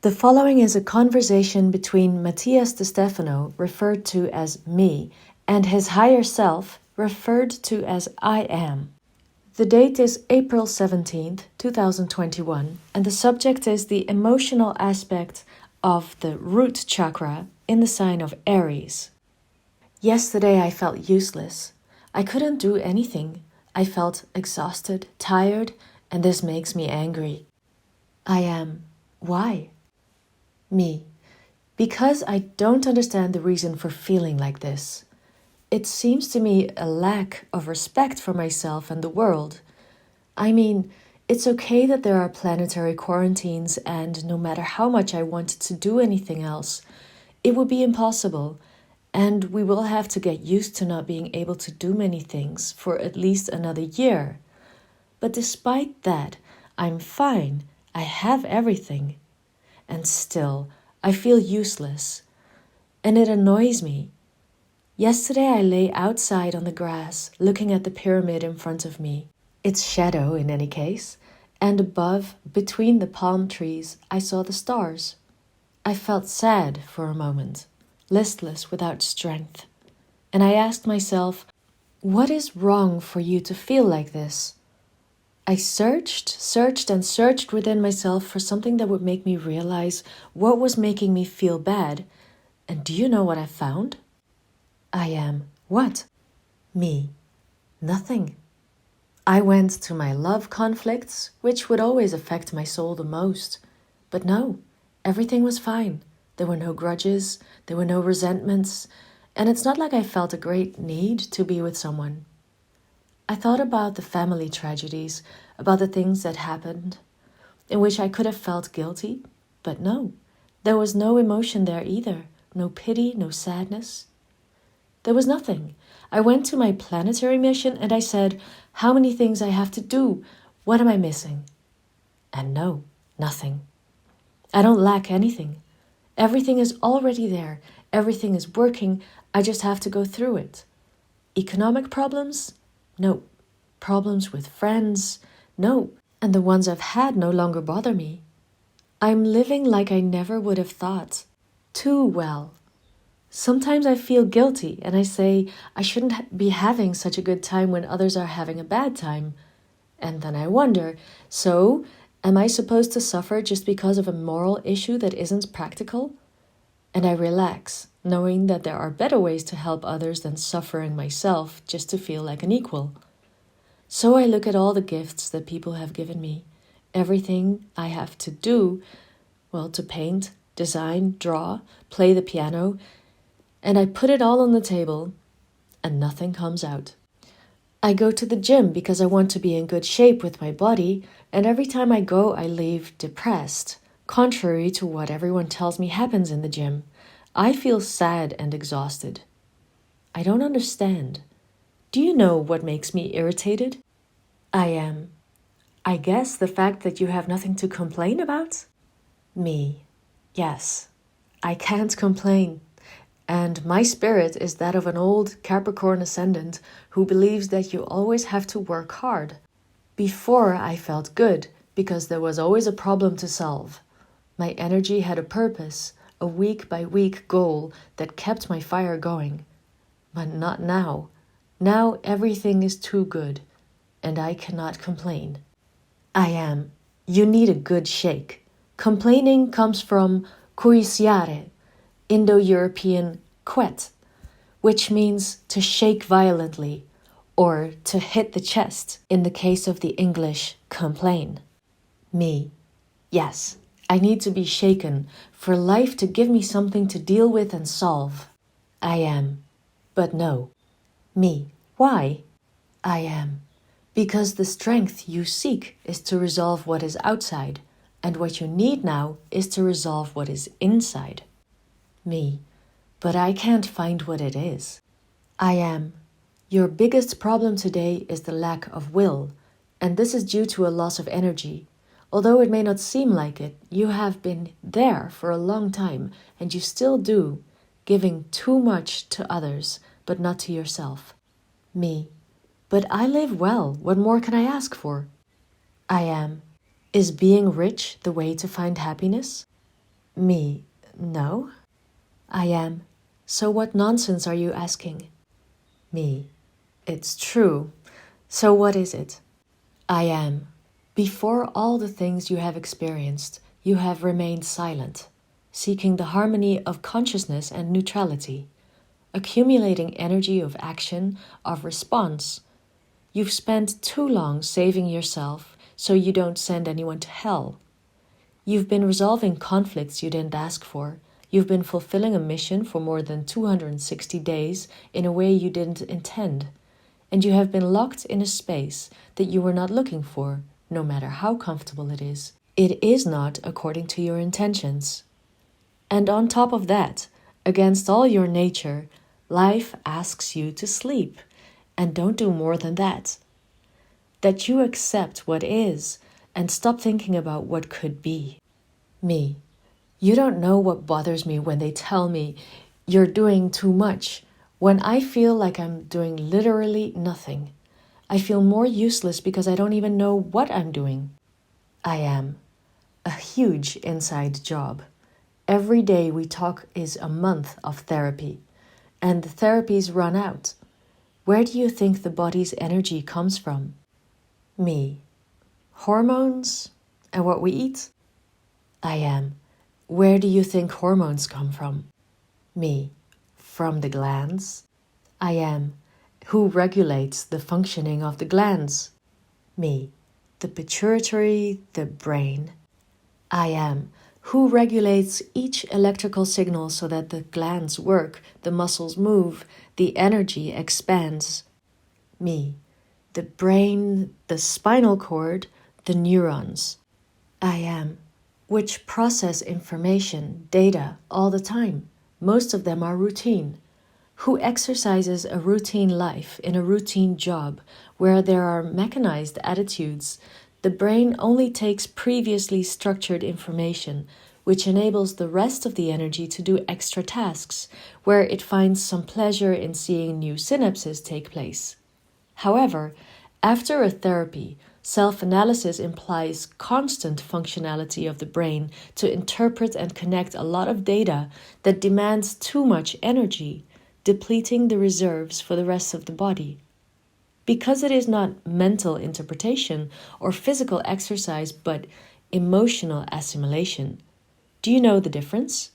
The following is a conversation between Matías De Stefano, referred to as me, and his higher self, referred to as I am. The date is April 17th, 2021, and the subject is the emotional aspect of the root chakra in the sign of Aries. Yesterday I felt useless. I couldn't do anything. I felt exhausted, tired, and this makes me angry. I am. Why? Me. Because I don't understand the reason for feeling like this. It seems to me a lack of respect for myself and the world. I mean, it's okay that there are planetary quarantines, and no matter how much I wanted to do anything else, it would be impossible, and we will have to get used to not being able to do many things for at least another year. But despite that, I'm fine. I have everything. And still, I feel useless. And it annoys me. Yesterday I lay outside on the grass, looking at the pyramid in front of me. Its shadow, in any case. And above, between the palm trees, I saw the stars. I felt sad for a moment, listless without strength. And I asked myself, what is wrong for you to feel like this? I searched and searched within myself for something that would make me realize what was making me feel bad. And do you know what I found? I am what? Me. Nothing. I went to my love conflicts, which would always affect my soul the most. But no, everything was fine. There were no grudges, there were no resentments, and it's not like I felt a great need to be with someone. I thought about the family tragedies, about the things that happened, in which I could have felt guilty, but no, there was no emotion there either, no pity, no sadness. There was nothing. I went to my planetary mission and I said, how many things I have to do? What am I missing? And no, nothing. I don't lack anything. Everything is already there. Everything is working. I just have to go through it. Economic problems? No. Problems with friends? No. And the ones I've had no longer bother me. I'm living like I never would have thought. Too well. Sometimes I feel guilty and I say I shouldn't be having such a good time when others are having a bad time. And then I wonder, so am I supposed to suffer just because of a moral issue that isn't practical? And I relax, knowing that there are better ways to help others than suffering myself just to feel like an equal. So I look at all the gifts that people have given me, everything I have to do, to paint, design, draw, play the piano, and I put it all on the table, and nothing comes out. I go to the gym because I want to be in good shape with my body, and every time I go, I leave depressed, contrary to what everyone tells me happens in the gym. I feel sad and exhausted. I don't understand. Do you know what makes me irritated? I am. I guess the fact that you have nothing to complain about? Me. Yes. I can't complain. And my spirit is that of an old Capricorn ascendant who believes that you always have to work hard. Before I felt good because there was always a problem to solve. My energy had a purpose, a week-by-week goal that kept my fire going. But not now. Now everything is too good, and I cannot complain. I am. You need a good shake. Complaining comes from kuisiare, Indo-European quet, which means to shake violently, or to hit the chest, in the case of the English complain. Me. Yes, I need to be shaken for life to give me something to deal with and solve. I am. But no. Me. Why? I am. Because the strength you seek is to resolve what is outside, and what you need now is to resolve what is inside. Me. But I can't find what it is. I am. Your biggest problem today is the lack of will, and this is due to a loss of energy. Although it may not seem like it, you have been there for a long time, and you still do, giving too much to others, but not to yourself. Me. But I live well. What more can I ask for? I am. Is being rich the way to find happiness? Me, no. I am. So what nonsense are you asking? Me, it's true. So what is it? I am. Before all the things you have experienced, you have remained silent, seeking the harmony of consciousness and neutrality, accumulating energy of action, of response. You've spent too long saving yourself so you don't send anyone to hell. You've been resolving conflicts you didn't ask for. You've been fulfilling a mission for more than 260 days in a way you didn't intend. And you have been locked in a space that you were not looking for, no matter how comfortable it is. It is not according to your intentions. And on top of that, against all your nature, life asks you to sleep, and don't do more than that. That you accept what is, and stop thinking about what could be. Me, you don't know what bothers me when they tell me you're doing too much, when I feel like I'm doing literally nothing. I feel more useless because I don't even know what I'm doing. I am. A huge inside job. Every day we talk is a month of therapy, and the therapies run out. Where do you think the body's energy comes from? Me. Hormones and what we eat? I am. Where do you think hormones come from? Me. From the glands? I am. Who regulates the functioning of the glands? Me. The pituitary, the brain. I am. Who regulates each electrical signal so that the glands work, the muscles move, the energy expands? Me. The brain, the spinal cord, the neurons. I am. Which process information, data, all the time. Most of them are routine. Who exercises a routine life in a routine job where there are mechanized attitudes? The brain only takes previously structured information, which enables the rest of the energy to do extra tasks, where it finds some pleasure in seeing new synapses take place. However, after a therapy, self-analysis implies constant functionality of the brain to interpret and connect a lot of data that demands too much energy, depleting the reserves for the rest of the body. Because it is not mental interpretation or physical exercise, but emotional assimilation. Do you know the difference?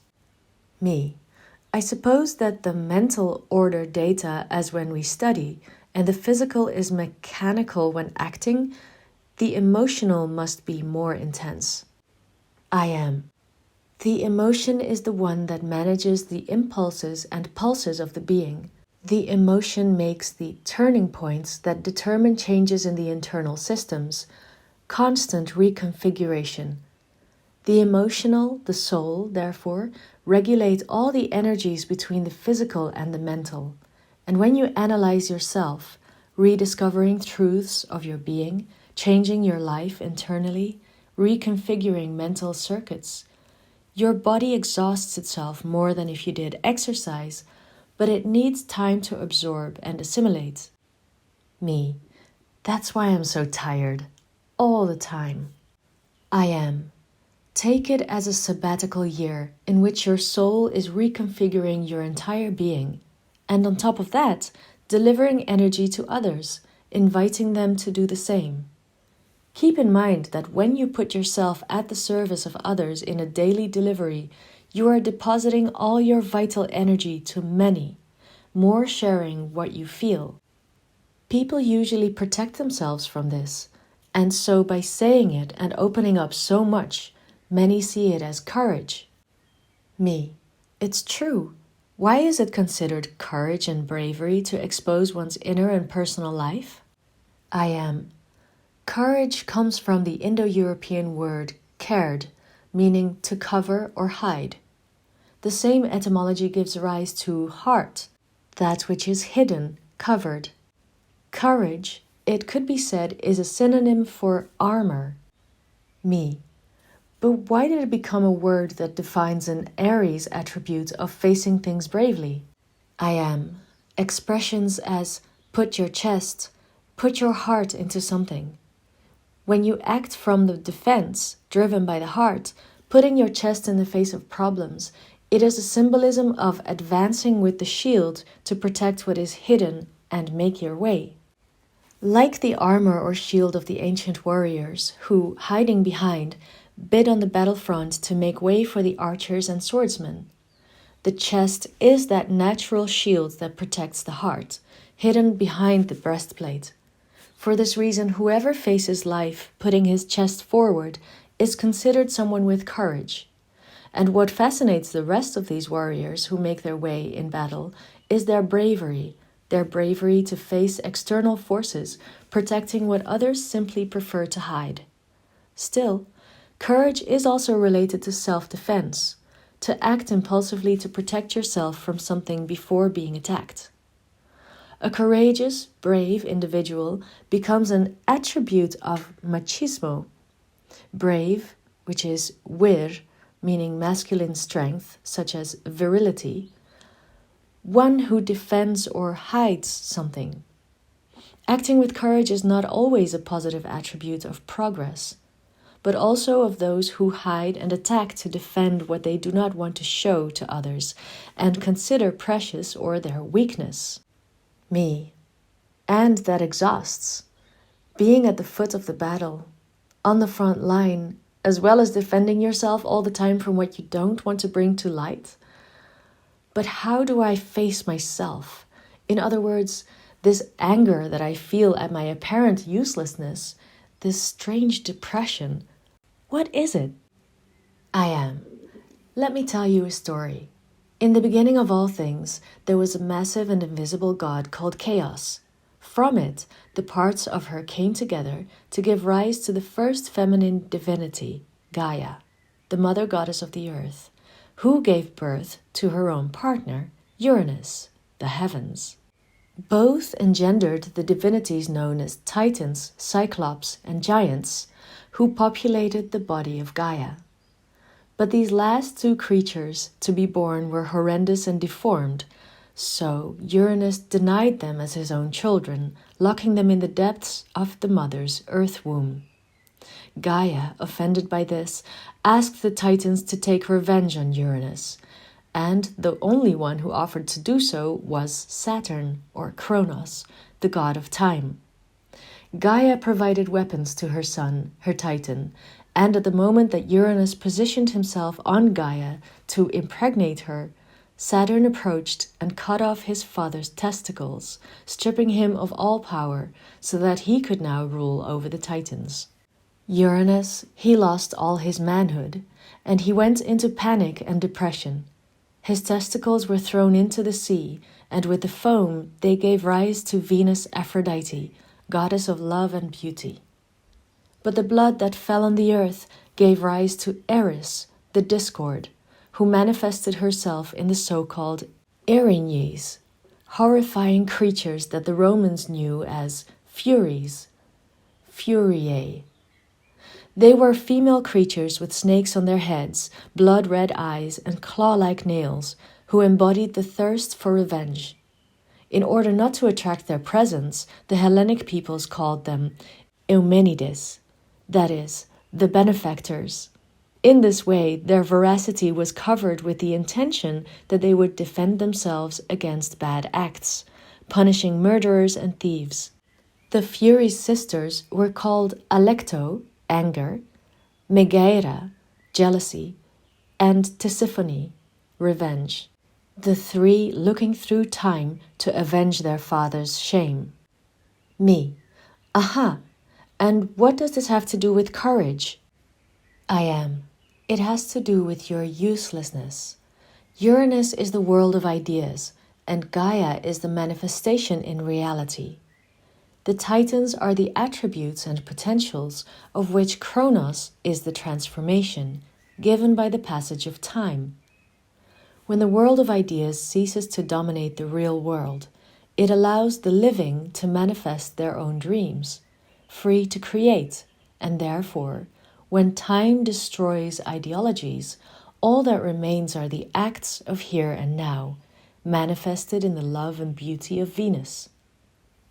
Me. I suppose that the mental order data as when we study, and the physical is mechanical when acting. The emotional must be more intense. I am. The emotion is the one that manages the impulses and pulses of the being. The emotion makes the turning points that determine changes in the internal systems, constant reconfiguration. The emotional, the soul, therefore, regulate all the energies between the physical and the mental. And when you analyze yourself, rediscovering truths of your being, changing your life internally, reconfiguring mental circuits, your body exhausts itself more than if you did exercise, but it needs time to absorb and assimilate. Me. That's why I'm so tired. All the time. I am. Take it as a sabbatical year in which your soul is reconfiguring your entire being, and on top of that, delivering energy to others, inviting them to do the same. Keep in mind that when you put yourself at the service of others in a daily delivery, you are depositing all your vital energy to many, more sharing what you feel. People usually protect themselves from this, and so by saying it and opening up so much, many see it as courage. Me. It's true. Why is it considered courage and bravery to expose one's inner and personal life? I am. Courage comes from the Indo-European word cared, meaning to cover or hide. The same etymology gives rise to heart, that which is hidden, covered. Courage, it could be said, is a synonym for armor. Me. But why did it become a word that defines an Aries attribute of facing things bravely? I am. Expressions as put your chest, put your heart into something. When you act from the defense, driven by the heart, Putting your chest in the face of problems, it is a symbolism of advancing with the shield to protect what is hidden and make your way. Like the armor or shield of the ancient warriors who, hiding behind, bid on the battlefront to make way for the archers and swordsmen. The chest is that natural shield that protects the heart, hidden behind the breastplate. For this reason, whoever faces life putting his chest forward is considered someone with courage. And what fascinates the rest of these warriors who make their way in battle is their bravery to face external forces, protecting what others simply prefer to hide. Still, courage is also related to self-defense, to act impulsively to protect yourself from something before being attacked. A courageous, brave individual becomes an attribute of machismo. Brave, which is vir, meaning masculine strength, such as virility, one who defends or hides something. Acting with courage is not always a positive attribute of progress, but also of those who hide and attack to defend what they do not want to show to others and consider precious or their weakness. Me. And that exhausts. Being at the foot of the battle, on the front line, as well as defending yourself all the time from what you don't want to bring to light. But how do I face myself? In other words, this anger that I feel at my apparent uselessness, this strange depression, what is it? I am. Let me tell you a story. In the beginning of all things, there was a massive and invisible god called Chaos. From it, the parts of her came together to give rise to the first feminine divinity, Gaia, the mother goddess of the earth, who gave birth to her own partner, Uranus, the heavens. Both engendered the divinities known as Titans, Cyclops, and Giants, who populated the body of Gaia. But these last two creatures to be born were horrendous and deformed, so Uranus denied them as his own children, locking them in the depths of the mother's earth womb. Gaia, offended by this, asked the Titans to take revenge on Uranus, and the only one who offered to do so was Saturn, or Kronos, the god of time. Gaia provided weapons to her son, her Titan, and at the moment that Uranus positioned himself on Gaia to impregnate her, Saturn approached and cut off his father's testicles, stripping him of all power so that he could now rule over the Titans. Uranus, he lost all his manhood, and he went into panic and depression. His testicles were thrown into the sea, and with the foam they gave rise to Venus Aphrodite, goddess of love and beauty. But the blood that fell on the earth gave rise to Aries, the discord, who manifested herself in the so-called Erinyes, horrifying creatures that the Romans knew as Furies, Furiae. They were female creatures with snakes on their heads, blood-red eyes, and claw-like nails, who embodied the thirst for revenge. In order not to attract their presence, the Hellenic peoples called them Eumenides, that is, the benefactors. In this way, their veracity was covered with the intention that they would defend themselves against bad acts, punishing murderers and thieves. The Furies sisters were called Alecto, anger, Megaera, jealousy, and Tisiphone, revenge, the three looking through time to avenge their father's shame. Me. Aha! And what does this have to do with courage? I am. It has to do with your uselessness. Uranus is the world of ideas, and Gaia is the manifestation in reality. The Titans are the attributes and potentials of which Kronos is the transformation, given by the passage of time. When the world of ideas ceases to dominate the real world, it allows the living to manifest their own dreams, free to create, and therefore, when time destroys ideologies, all that remains are the acts of here and now, manifested in the love and beauty of Venus.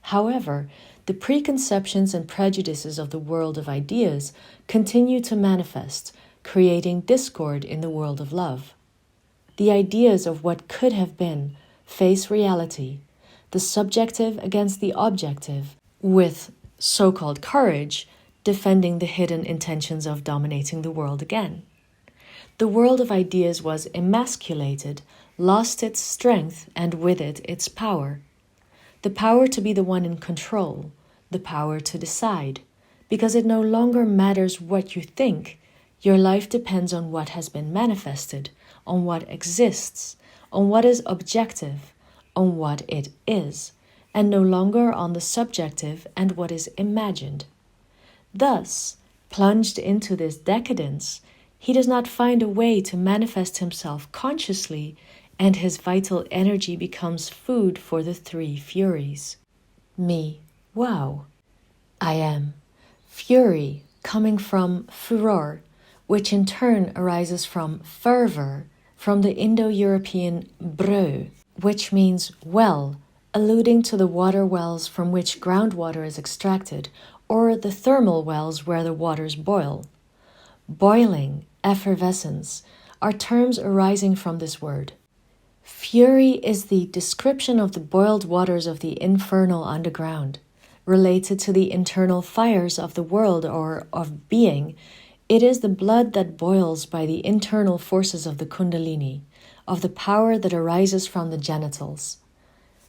However, the preconceptions and prejudices of the world of ideas continue to manifest, creating discord in the world of love. The ideas of what could have been face reality, the subjective against the objective, with so-called courage defending the hidden intentions of dominating the world again. The world of ideas was emasculated, lost its strength, and with it its power. The power to be the one in control, the power to decide, because it no longer matters what you think. Your life depends on what has been manifested, on what exists, on what is objective, on what it is, and no longer on the subjective and what is imagined. Thus, plunged into this decadence, he does not find a way to manifest himself consciously, and his vital energy becomes food for the three Furies. Me, wow. I am. Fury, coming from furor, which in turn arises from fervor, from the Indo-European breu, which means well, alluding to the water wells from which groundwater is extracted, or the thermal wells where the waters boil. Boiling, effervescence, are terms arising from this word. Fury is the description of the boiled waters of the infernal underground. Related to the internal fires of the world or of being, it is the blood that boils by the internal forces of the Kundalini, of the power that arises from the genitals.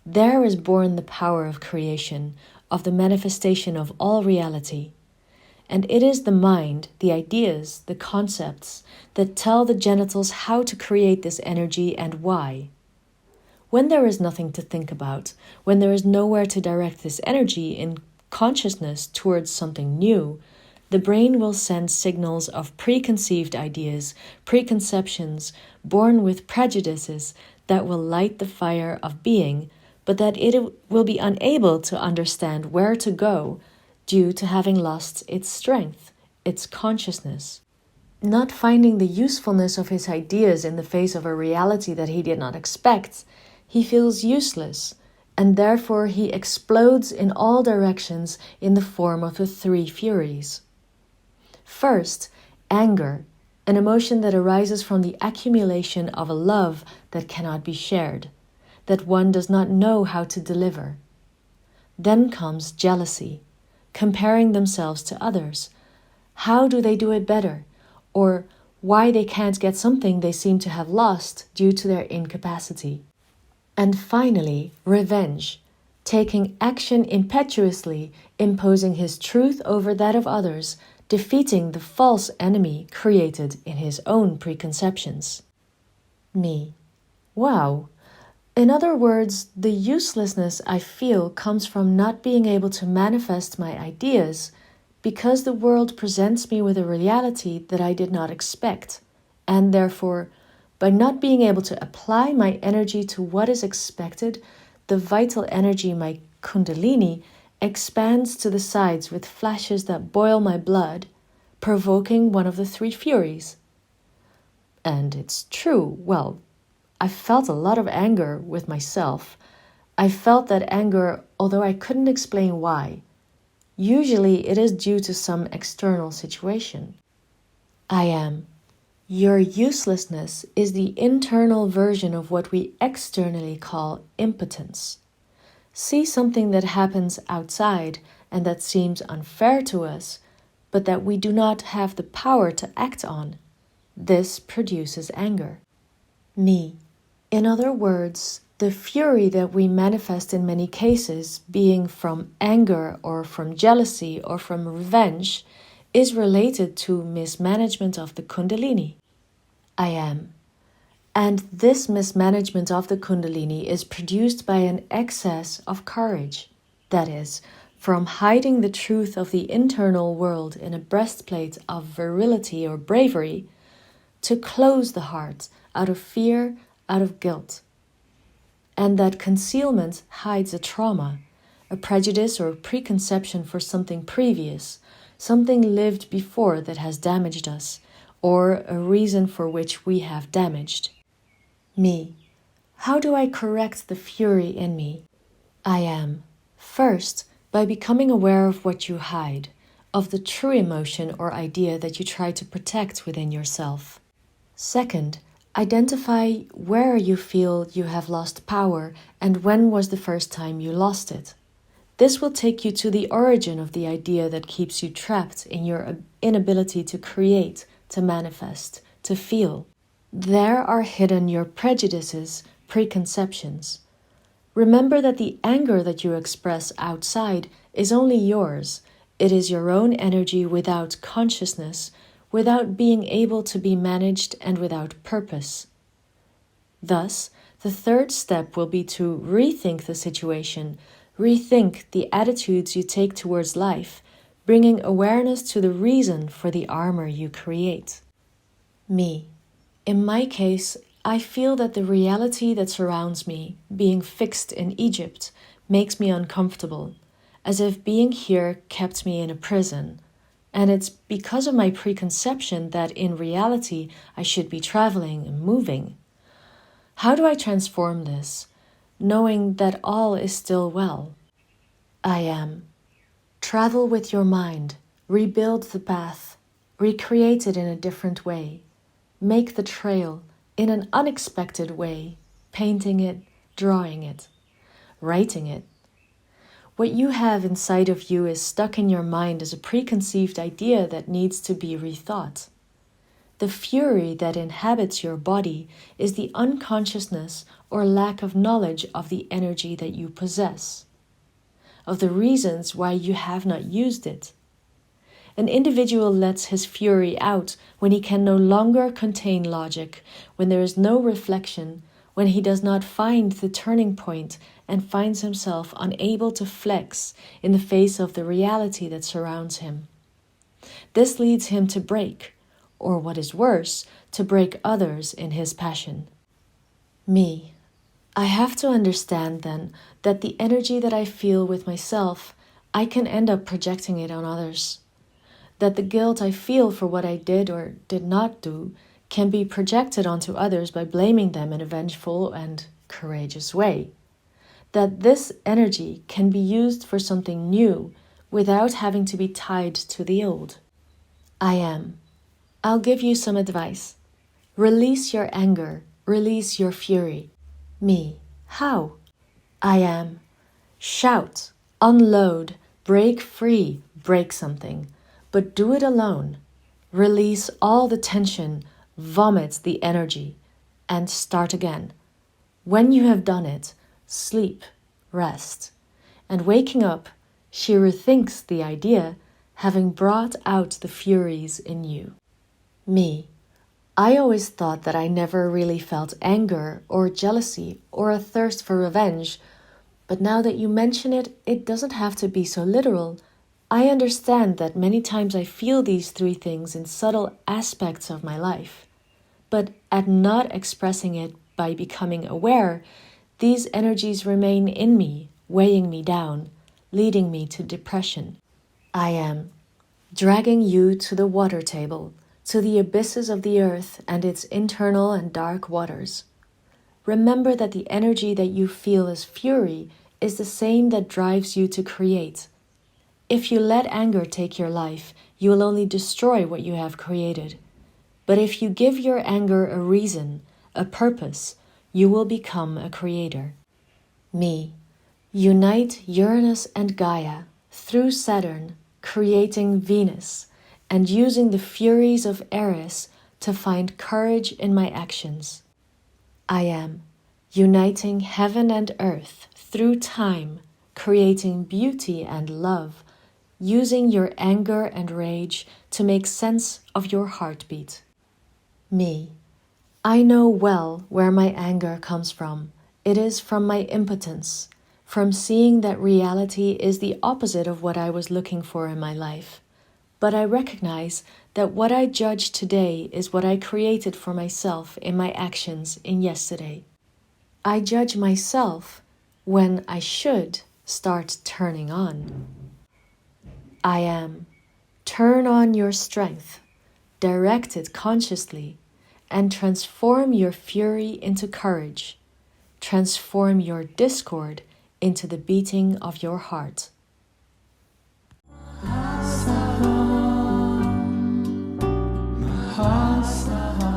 There is born the power of creation, of the manifestation of all reality. And it is the mind, the ideas, the concepts, that tell the genitals how to create this energy and why. When there is nothing to think about, when there is nowhere to direct this energy in consciousness towards something new, the brain will send signals of preconceived ideas, preconceptions, born with prejudices that will light the fire of being, but that it will be unable to understand where to go due to having lost its strength, its consciousness. Not finding the usefulness of his ideas in the face of a reality that he did not expect, he feels useless, and therefore he explodes in all directions in the form of the three Furies. First, anger, an emotion that arises from the accumulation of a love that cannot be shared, that one does not know how to deliver. Then comes jealousy, comparing themselves to others. How do they do it better? Or why they can't get something they seem to have lost due to their incapacity. And finally, revenge, taking action impetuously, imposing his truth over that of others, defeating the false enemy created in his own preconceptions. Me. Wow. In other words, the uselessness I feel comes from not being able to manifest my ideas because the world presents me with a reality that I did not expect, and therefore, by not being able to apply my energy to what is expected, the vital energy, my Kundalini, expands to the sides with flashes that boil my blood, provoking one of the three Furies. And it's true, well, I felt a lot of anger with myself. I felt that anger, although I couldn't explain why. Usually it is due to some external situation. I am. Your uselessness is the internal version of what we externally call impotence. See something that happens outside and that seems unfair to us, but that we do not have the power to act on. This produces anger. Me. In other words, the fury that we manifest in many cases, being from anger or from jealousy or from revenge, is related to mismanagement of the Kundalini. I am. And this mismanagement of the Kundalini is produced by an excess of courage. That is, from hiding the truth of the internal world in a breastplate of virility or bravery, to close the heart out of fear, out of guilt. And that concealment hides a trauma, a prejudice or preconception for something previous, something lived before that has damaged us, or a reason for which we have damaged. Me. How do I correct the fury in me? I am. First, by becoming aware of what you hide, of the true emotion or idea that you try to protect within yourself. Second, identify where you feel you have lost power and when was the first time you lost it. This will take you to the origin of the idea that keeps you trapped in your inability to create, to manifest, to feel. There are hidden your prejudices, preconceptions. Remember that the anger that you express outside is only yours. It is your own energy without consciousness, without being able to be managed and without purpose. Thus, the third step will be to rethink the situation, rethink the attitudes you take towards life, bringing awareness to the reason for the armor you create. Me. In my case, I feel that the reality that surrounds me, being fixed in Egypt, makes me uncomfortable, as if being here kept me in a prison. And it's because of my preconception that in reality I should be traveling and moving. How do I transform this, knowing that all is still well? I am. Travel with your mind, rebuild the path, recreate it in a different way. Make the trail in an unexpected way, painting it, drawing it, writing it. What you have inside of you is stuck in your mind as a preconceived idea that needs to be rethought. The fury that inhabits your body is the unconsciousness or lack of knowledge of the energy that you possess, of the reasons why you have not used it. An individual lets his fury out when he can no longer contain logic, when there is no reflection, when he does not find the turning point and finds himself unable to flex in the face of the reality that surrounds him. This leads him to break, or what is worse, to break others in his passion. Me. I have to understand then that the energy that I feel with myself, I can end up projecting it on others. That the guilt I feel for what I did or did not do can be projected onto others by blaming them in a vengeful and courageous way. That this energy can be used for something new without having to be tied to the old. I am. I'll give you some advice. Release your anger, release your fury. Me. How? I am. Shout, unload, break free, break something, but do it alone. Release all the tension, vomit the energy, and start again. When you have done it, sleep, rest, and waking up, she rethinks the idea, having brought out the furies in you. Me. I always thought that I never really felt anger or jealousy or a thirst for revenge, but now that you mention it, it doesn't have to be so literal. I understand that many times I feel these three things in subtle aspects of my life, but at not expressing it by becoming aware, these energies remain in me, weighing me down, leading me to depression. I am dragging you to the water table, to the abysses of the earth and its internal and dark waters. Remember that the energy that you feel as fury is the same that drives you to create. If you let anger take your life, you will only destroy what you have created. But if you give your anger a reason, a purpose, you will become a creator. Me. Unite Uranus and Gaia through Saturn, creating Venus, and using the furies of Aries to find courage in my actions. I am. Uniting heaven and earth through time, creating beauty and love, using your anger and rage to make sense of your heartbeat. Me. I know well where my anger comes from. It is from my impotence, from seeing that reality is the opposite of what I was looking for in my life. But I recognize that what I judge today is what I created for myself in my actions in yesterday. I judge myself when I should start turning on. I am. Turn on your strength, direct it consciously, and transform your fury into courage. Transform your discord into the beating of your heart. hearts, the hearts.